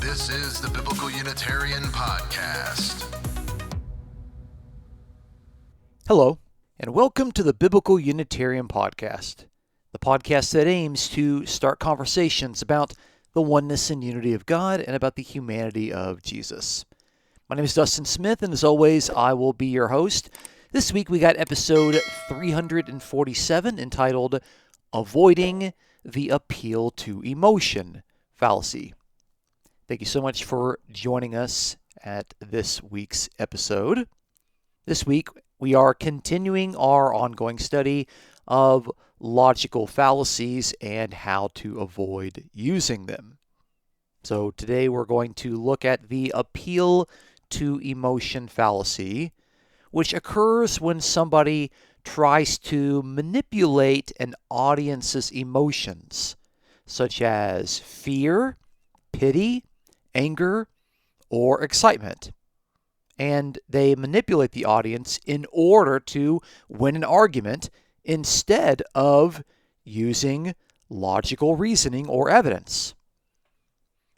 This is the Biblical Unitarian Podcast. Hello, and welcome to the Biblical Unitarian Podcast, the podcast that aims to start conversations about the oneness and unity of God and about the humanity of Jesus. My name is Dustin Smith, and as always, I will be your host. This week we got episode 347 entitled Avoiding the Appeal to Emotion Fallacy. Thank you so much for joining us at this week's episode. This week, we are continuing our ongoing study of logical fallacies and how to avoid using them. So today we're going to look at the appeal to emotion fallacy, which occurs when somebody tries to manipulate an audience's emotions, such as fear, pity, anger, or excitement. And they manipulate the audience in order to win an argument instead of using logical reasoning or evidence.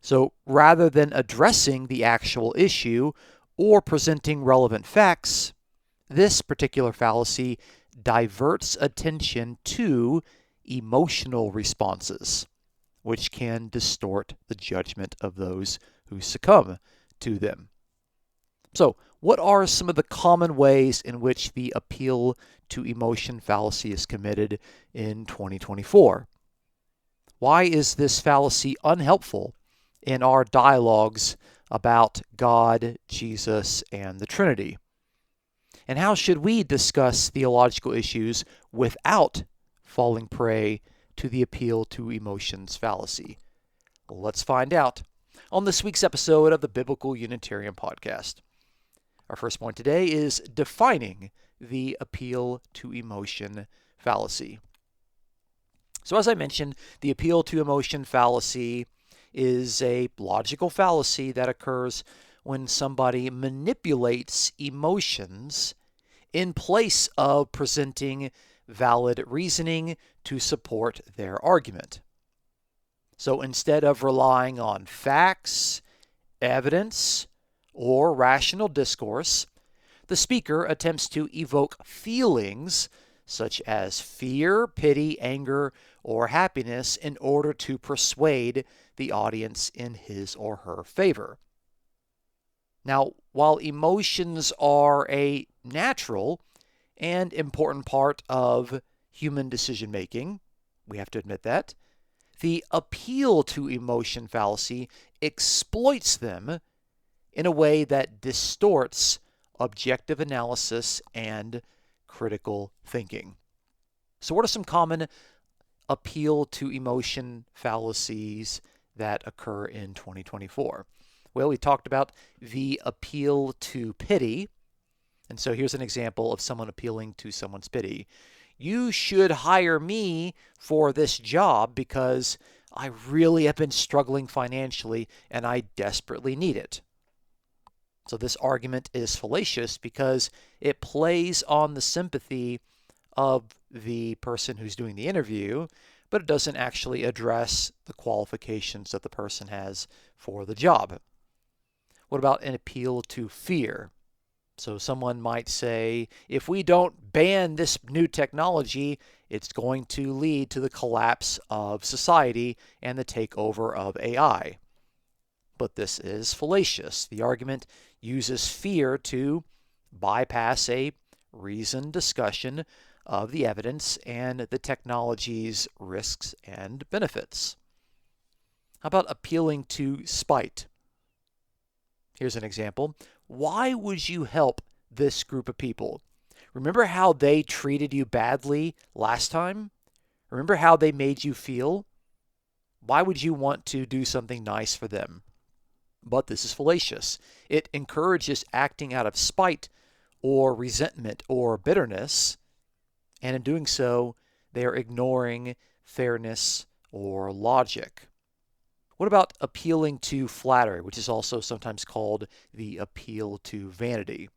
So rather than addressing the actual issue or presenting relevant facts, this particular fallacy diverts attention to emotional responses, which can distort the judgment of those who succumb to them. So, what are some of the common ways in which the appeal to emotion fallacy is committed in 2024? Why is this fallacy unhelpful in our dialogues about God, Jesus, and the Trinity? And how should we discuss theological issues without falling prey to the appeal to emotions fallacy? Let's find out on this week's episode of the Biblical Unitarian Podcast. Our first point today is defining the appeal to emotion fallacy. So as I mentioned, the appeal to emotion fallacy is a logical fallacy that occurs when somebody manipulates emotions in place of presenting valid reasoning to support their argument. So instead of relying on facts, evidence, or rational discourse, the speaker attempts to evoke feelings such as fear, pity, anger, or happiness in order to persuade the audience in his or her favor. Now, while emotions are a natural and important part of human decision-making, we have to admit that, the appeal to emotion fallacy exploits them in a way that distorts objective analysis and critical thinking. So what are some common appeal to emotion fallacies that occur in 2024? Well, we talked about the appeal to pity. And so here's an example of someone appealing to someone's pity. You should hire me for this job because I really have been struggling financially and I desperately need it. So this argument is fallacious because it plays on the sympathy of the person who's doing the interview, but it doesn't actually address the qualifications that the person has for the job. What about an appeal to fear? So someone might say, if we don't ban this new technology, it's going to lead to the collapse of society and the takeover of AI. But this is fallacious. The argument uses fear to bypass a reasoned discussion of the evidence and the technology's risks and benefits. How about appealing to spite? Here's an example. Why would you help this group of people? Remember how they treated you badly last time? Remember how they made you feel? Why would you want to do something nice for them? But this is fallacious. It encourages acting out of spite or resentment or bitterness, and in doing so, they are ignoring fairness or logic. What about appealing to flattery, which is also sometimes called the appeal to vanity?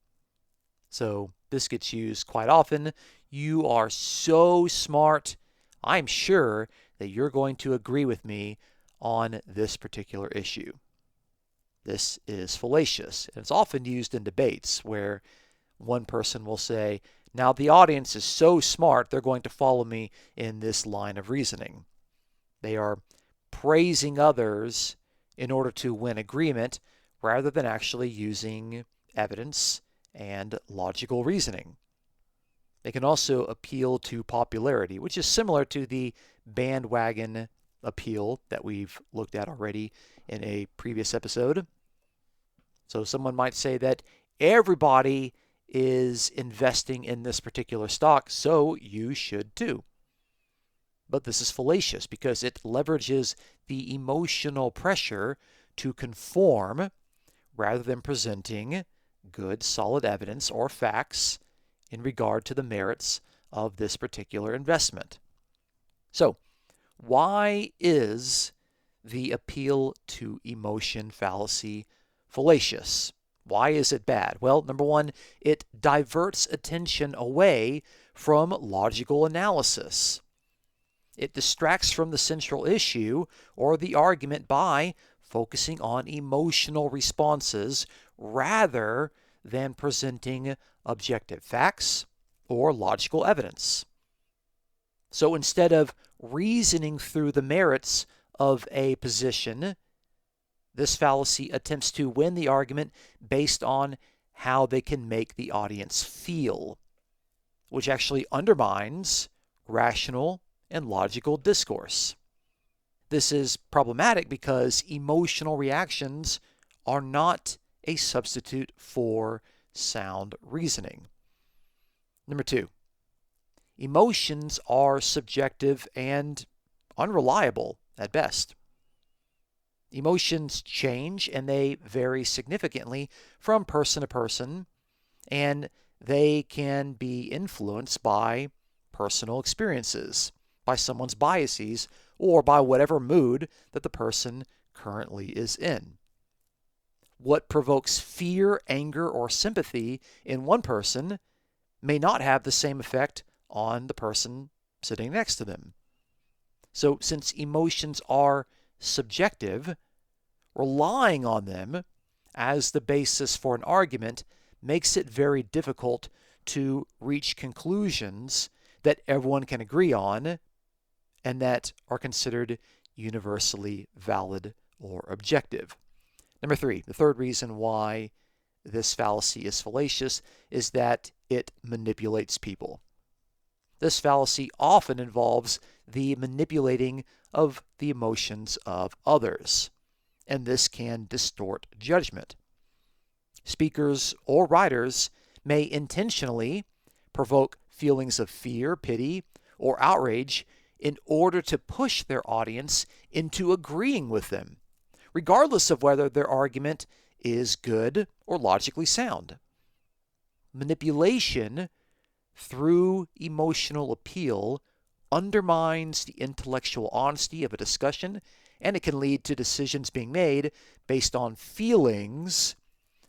So this gets used quite often. You are so smart, I'm sure that you're going to agree with me on this particular issue. this is fallacious. And it's often used in debates where one person will say, now the audience is so smart, they're going to follow me in this line of reasoning. They are praising others in order to win agreement rather than actually using evidence and logical reasoning. They can also appeal to popularity, which is similar to the bandwagon appeal that we've looked at already in a previous episode. So someone might say that everybody is investing in this particular stock, so you should too. But this is fallacious because it leverages the emotional pressure to conform rather than presenting good, solid evidence or facts in regard to the merits of this particular investment. So, why is the appeal to emotion fallacy fallacious? Why is it bad? Well, number one, it diverts attention away from logical analysis. It distracts from the central issue or the argument by focusing on emotional responses rather than presenting objective facts or logical evidence. So instead of reasoning through the merits of a position, this fallacy attempts to win the argument based on how they can make the audience feel, which actually undermines rational and logical discourse. This is problematic because emotional reactions are not a substitute for sound reasoning. Number two, emotions are subjective and unreliable at best. Emotions change and they vary significantly from person to person, and they can be influenced by personal experiences, by someone's biases, or by whatever mood that the person currently is in. What provokes fear, anger, or sympathy in one person may not have the same effect on the person sitting next to them. So, since emotions are subjective, relying on them as the basis for an argument makes it very difficult to reach conclusions that everyone can agree on and that are considered universally valid or objective. Number three, the third reason why this fallacy is fallacious is that it manipulates people. This fallacy often involves the manipulating of the emotions of others, and this can distort judgment. Speakers or writers may intentionally provoke feelings of fear, pity, or outrage in order to push their audience into agreeing with them, regardless of whether their argument is good or logically sound. Manipulation through emotional appeal undermines the intellectual honesty of a discussion, and it can lead to decisions being made based on feelings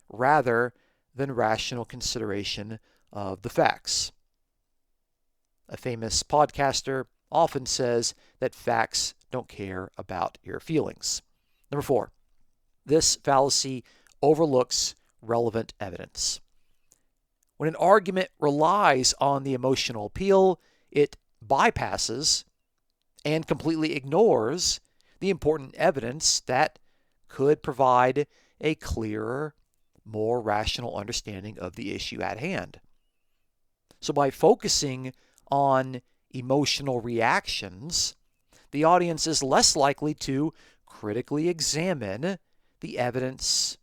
rather than rational consideration of the facts. A famous podcaster often says that facts don't care about your feelings. Number four, this fallacy overlooks relevant evidence. When an argument relies on the emotional appeal, it bypasses and completely ignores the important evidence that could provide a clearer, more rational understanding of the issue at hand. So by focusing on emotional reactions, the audience is less likely to critically examine the evidence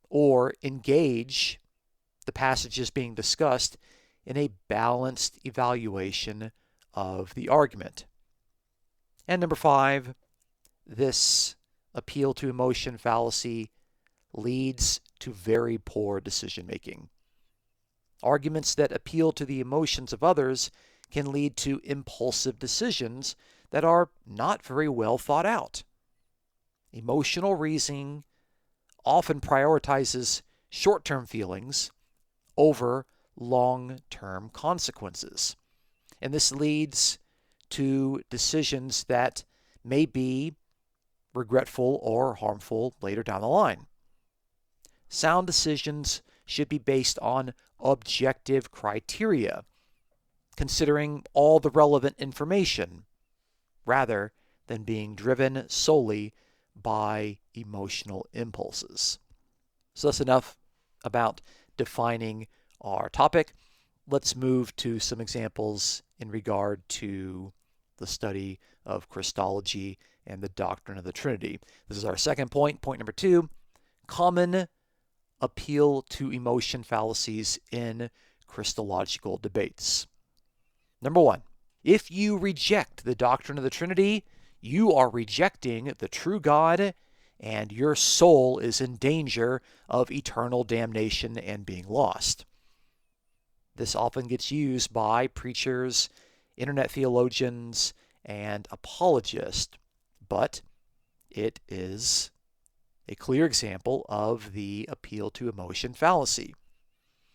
or engage the passages being discussed in a balanced evaluation of the argument. And number five, this appeal to emotion fallacy leads to very poor decision making. Arguments that appeal to the emotions of others can lead to impulsive decisions that are not very well thought out. Emotional reasoning often prioritizes short-term feelings over long-term consequences. And this leads to decisions that may be regretful or harmful later down the line. sound decisions should be based on objective criteria, considering all the relevant information, rather than being driven solely by emotional impulses. So that's enough about defining our topic. Let's move to some examples in regard to the study of Christology and the doctrine of the Trinity. This is our second point. Point number 2, common appeal to emotion fallacies in Christological debates. Number 1, if you reject the doctrine of the Trinity, you are rejecting the true God, and your soul is in danger of eternal damnation and being lost. This often gets used by preachers, internet theologians, and apologists, but it is a clear example of the appeal to emotion fallacy.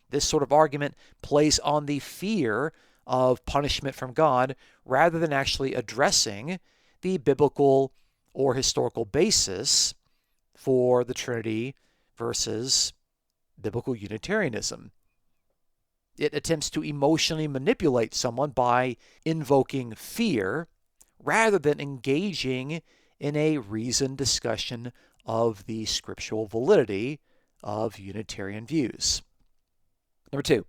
This sort of argument plays on the fear of punishment from God rather than actually addressing the biblical or historical basis for the Trinity versus biblical Unitarianism. It attempts to emotionally manipulate someone by invoking fear rather than engaging in a reasoned discussion of the scriptural validity of Unitarian views. Number 2,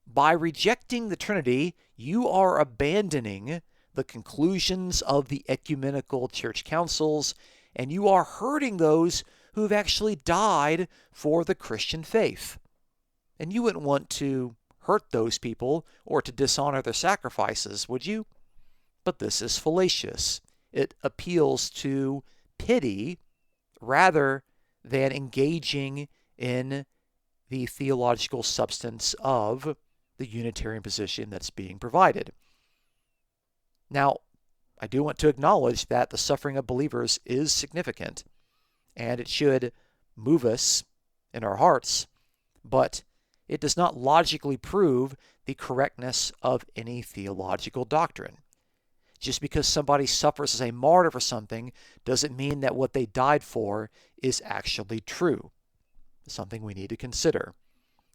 by rejecting the Trinity, you are abandoning the conclusions of the ecumenical church councils, and you are hurting those who have actually died for the Christian faith. And you wouldn't want to hurt those people or to dishonor their sacrifices, would you? But this is fallacious. It appeals to pity rather than engaging in the theological substance of the Unitarian position that's being provided. Now, I do want to acknowledge that the suffering of believers is significant, and it should move us in our hearts, but it does not logically prove the correctness of any theological doctrine. Just because somebody suffers as a martyr for something doesn't mean that what they died for is actually true. It's something we need to consider.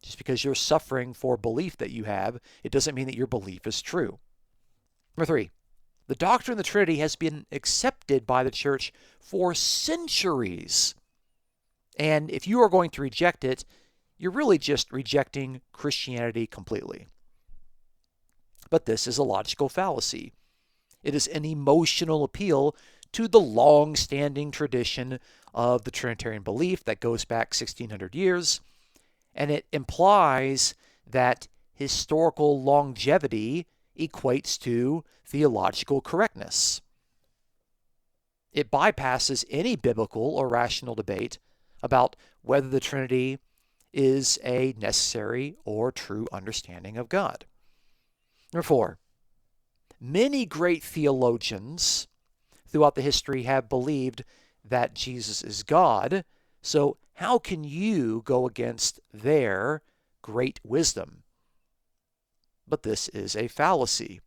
Just because you're suffering for belief that you have, it doesn't mean that your belief is true. Number 3, the doctrine of the Trinity has been accepted by the church for centuries. And if you are going to reject it, you're really just rejecting Christianity completely. But this is a logical fallacy. It is an emotional appeal to the long-standing tradition of the Trinitarian belief that goes back 1,600 years, and it implies that historical longevity equates to theological correctness. It bypasses any biblical or rational debate about whether the Trinity is a necessary or true understanding of God. Number 4, many great theologians throughout the history have believed that Jesus is God, so how can you go against their great wisdom? But this is a fallacy.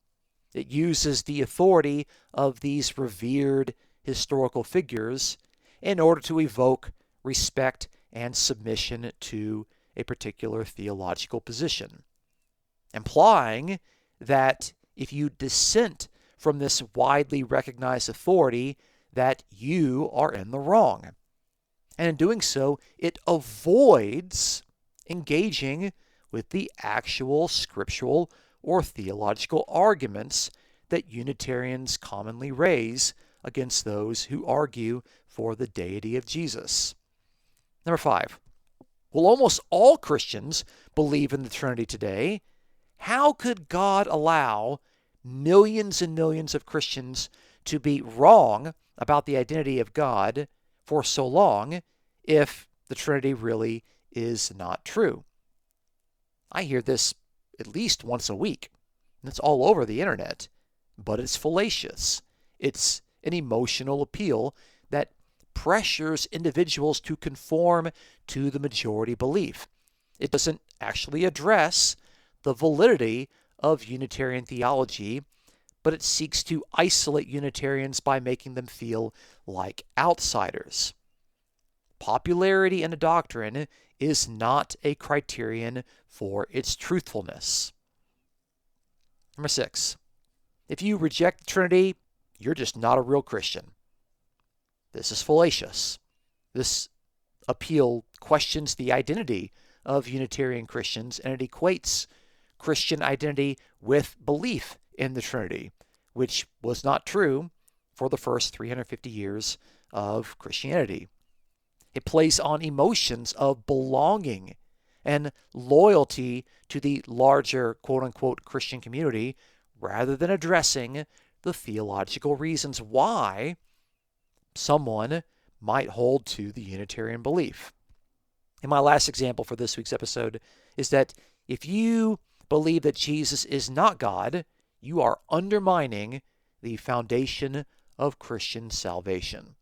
It uses the authority of these revered historical figures in order to evoke respect and submission to a particular theological position, implying that if you dissent from this widely recognized authority, that you are in the wrong. And in doing so, it avoids engaging with the actual scriptural or theological arguments that Unitarians commonly raise against those who argue for the deity of Jesus. Number 5, well, almost all Christians believe in the Trinity today. How could God allow millions and millions of Christians to be wrong about the identity of God for so long if the Trinity really is not true? I hear this at least once a week, and it's all over the internet, but it's fallacious. It's an emotional appeal that pressures individuals to conform to the majority belief. It doesn't actually address the validity of Unitarian theology, but it seeks to isolate Unitarians by making them feel like outsiders. popularity in a doctrine is not a criterion for its truthfulness. Number 6, if you reject the Trinity, you're just not a real Christian. This is fallacious. This appeal questions the identity of Unitarian Christians, and it equates Christian identity with belief in the Trinity, which was not true for the first 350 years of Christianity. It plays on emotions of belonging and loyalty to the larger quote-unquote Christian community rather than addressing the theological reasons why someone might hold to the Unitarian belief. And my last example for this week's episode is that if you believe that Jesus is not God, you are undermining the foundation of Christian salvation.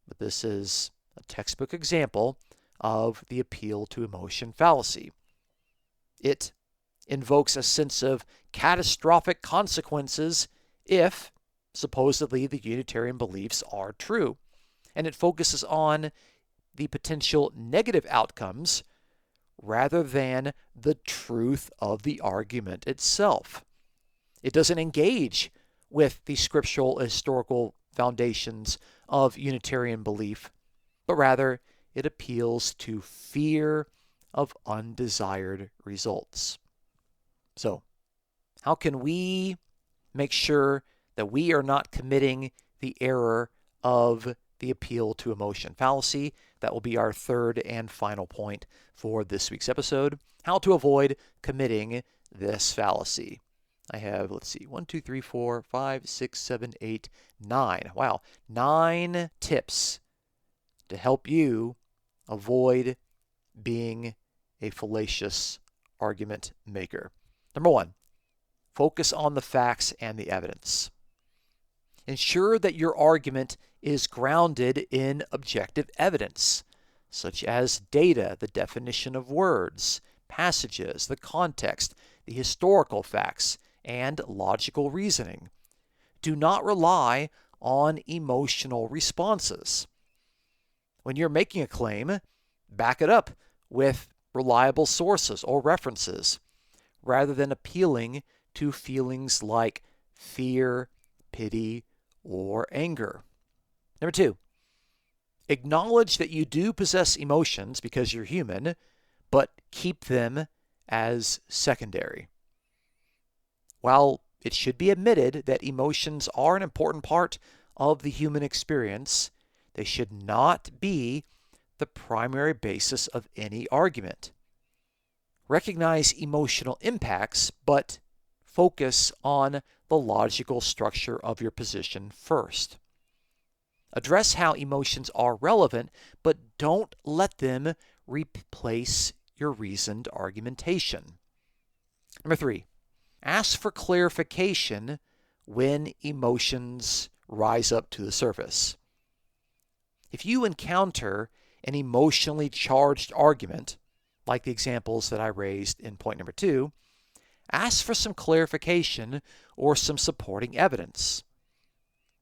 But this is a textbook example of the appeal to emotion fallacy. It invokes a sense of catastrophic consequences if, supposedly, the Unitarian beliefs are true. And it focuses on the potential negative outcomes rather than the truth of the argument itself. It doesn't engage with the scriptural historical foundations of Unitarian belief, but rather it appeals to fear of undesired results. So, how can we make sure that we are not committing the error of the appeal to emotion fallacy? That will be our third and final point for this week's episode. How to avoid committing this fallacy. I have, 1, 2, 3, 4, 5, 6, 7, 8, 9. Wow, 9 tips to help you avoid being a fallacious argument maker. Number 1, focus on the facts and the evidence. Ensure that your argument is grounded in objective evidence, such as data, the definition of words, passages, the context, the historical facts, and logical reasoning. Do not rely on emotional responses. When you're making a claim, back it up with reliable sources or references, rather than appealing to feelings like fear, pity, or anger. Number 2, acknowledge that you do possess emotions because you're human, but keep them as secondary. While it should be admitted that emotions are an important part of the human experience, they should not be the primary basis of any argument. Recognize emotional impacts, but focus on the logical structure of your position first. Address how emotions are relevant, but don't let them replace your reasoned argumentation. Number 3, ask for clarification when emotions rise up to the surface. If you encounter an emotionally charged argument, like the examples that I raised in point number 2, ask for some clarification or some supporting evidence.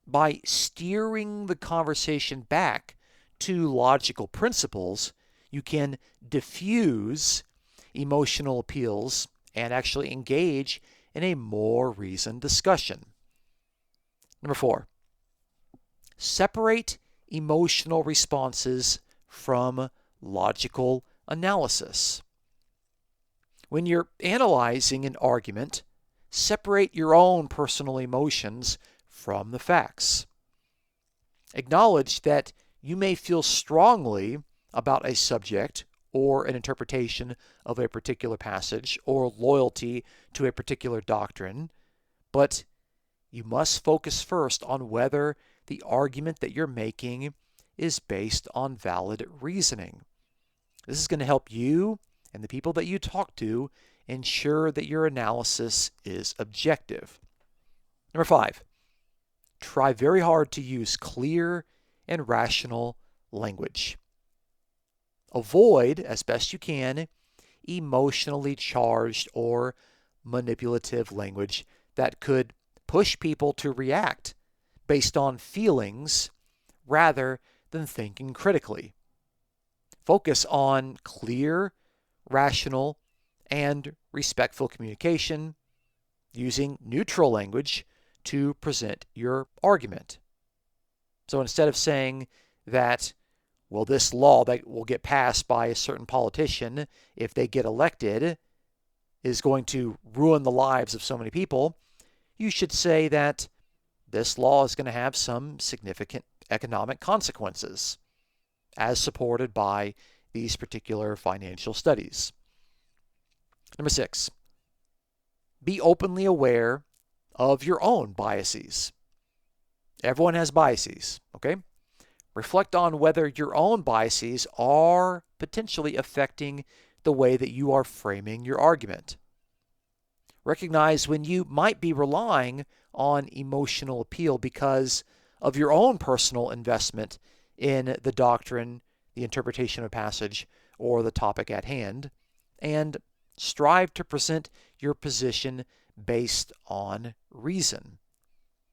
By steering the conversation back to logical principles, you can diffuse emotional appeals and actually engage in a more reasoned discussion. Number 4, separate emotional responses from logical analysis. When you're analyzing an argument, separate your own personal emotions from the facts. Acknowledge that you may feel strongly about a subject or an interpretation of a particular passage or loyalty to a particular doctrine, but you must focus first on whether the argument that you're making is based on valid reasoning. This is going to help you and the people that you talk to ensure that your analysis is objective. Number 5, try very hard to use clear and rational language. Avoid, as best you can, emotionally charged or manipulative language that could push people to react based on feelings rather than thinking critically. Focus on clear, rational, and respectful communication using neutral language to present your argument. So instead of saying that, well, this law that will get passed by a certain politician if they get elected is going to ruin the lives of so many people, you should say that this law is going to have some significant economic consequences, as supported by these particular financial studies. Number 6, be openly aware of your own biases. Everyone has biases, okay? Reflect on whether your own biases are potentially affecting the way that you are framing your argument. Recognize when you might be relying on emotional appeal because of your own personal investment in the doctrine, the interpretation of a passage, or the topic at hand, and strive to present your position based on reason.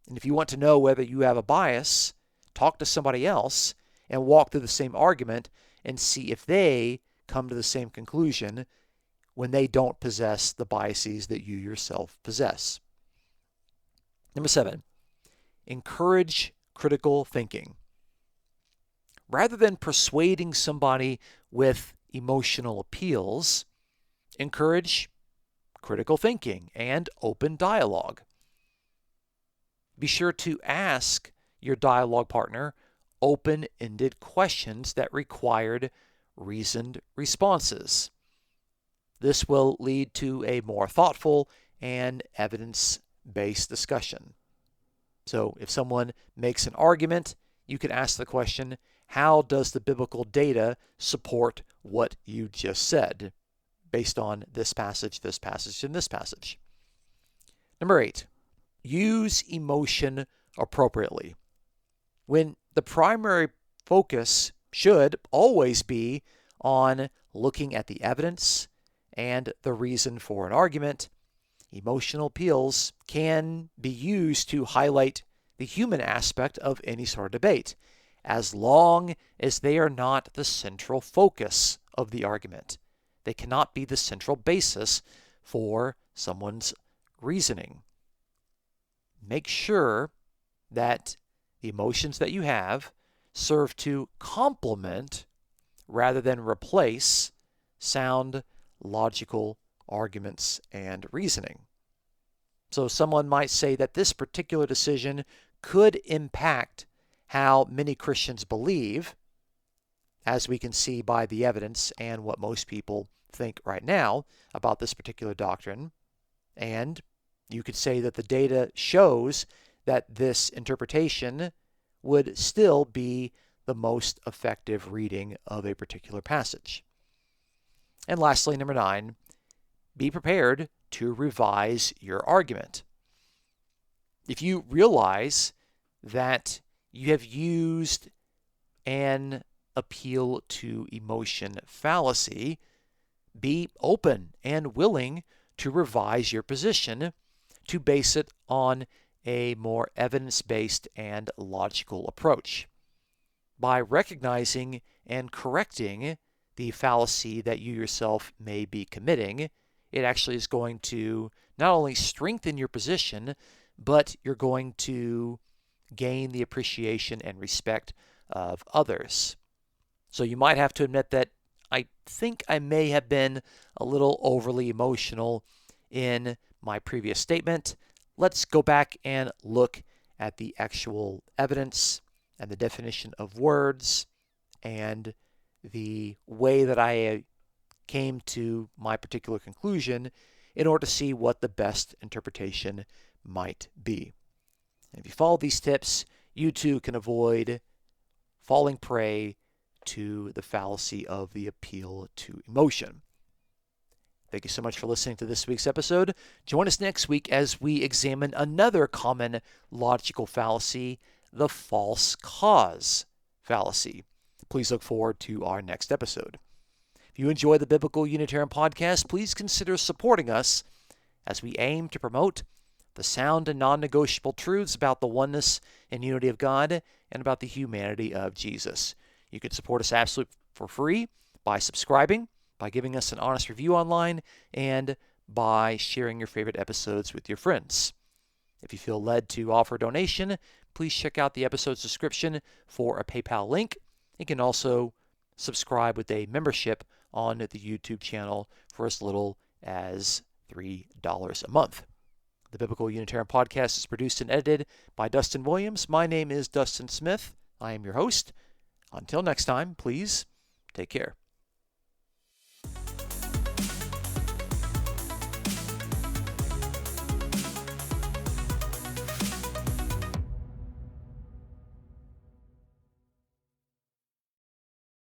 And if you want to know whether you have a bias, talk to somebody else and walk through the same argument and see if they come to the same conclusion when they don't possess the biases that you yourself possess. Number 7, encourage critical thinking. Rather than persuading somebody with emotional appeals, encourage critical thinking and open dialogue. Be sure to ask your dialogue partner open-ended questions that required reasoned responses. This will lead to a more thoughtful and evidence-based discussion. So if someone makes an argument, you can ask the question, how does the biblical data support what you just said based on this passage, and this passage? Number 8, use emotion appropriately. When the primary focus should always be on looking at the evidence and the reason for an argument, emotional appeals can be used to highlight the human aspect of any sort of debate, as long as they are not the central focus of the argument. They cannot be the central basis for someone's reasoning. Make sure that the emotions that you have serve to complement rather than replace sound, logical arguments and reasoning. So someone might say that this particular decision could impact how many Christians believe, as we can see by the evidence and what most people think right now about this particular doctrine. And you could say that the data shows that this interpretation would still be the most effective reading of a particular passage. And lastly, number 9, be prepared to revise your argument. If you realize that you have used an appeal to emotion fallacy, be open and willing to revise your position to base it on a more evidence-based and logical approach. By recognizing and correcting the fallacy that you yourself may be committing, it actually is going to not only strengthen your position, but you're going to gain the appreciation and respect of others. So you might have to admit that I think I may have been a little overly emotional in my previous statement. Let's go back and look at the actual evidence and the definition of words and the way that I came to my particular conclusion in order to see what the best interpretation might be. And if you follow these tips, you too can avoid falling prey to the fallacy of the appeal to emotion. Thank you so much for listening to this week's episode. Join us next week as we examine another common logical fallacy, the false cause fallacy. Please look forward to our next episode. If you enjoy the Biblical Unitarian Podcast, please consider supporting us as we aim to promote the sound and non-negotiable truths about the oneness and unity of God and about the humanity of Jesus. You can support us absolutely for free by subscribing, by giving us an honest review online, and by sharing your favorite episodes with your friends. If you feel led to offer a donation, please check out the episode's description for a PayPal link. You can also subscribe with a membership on the YouTube channel for as little as $3 a month. The Biblical Unitarian Podcast is produced and edited by Dustin Williams. My name is Dustin Smith. I am your host. Until next time, please take care.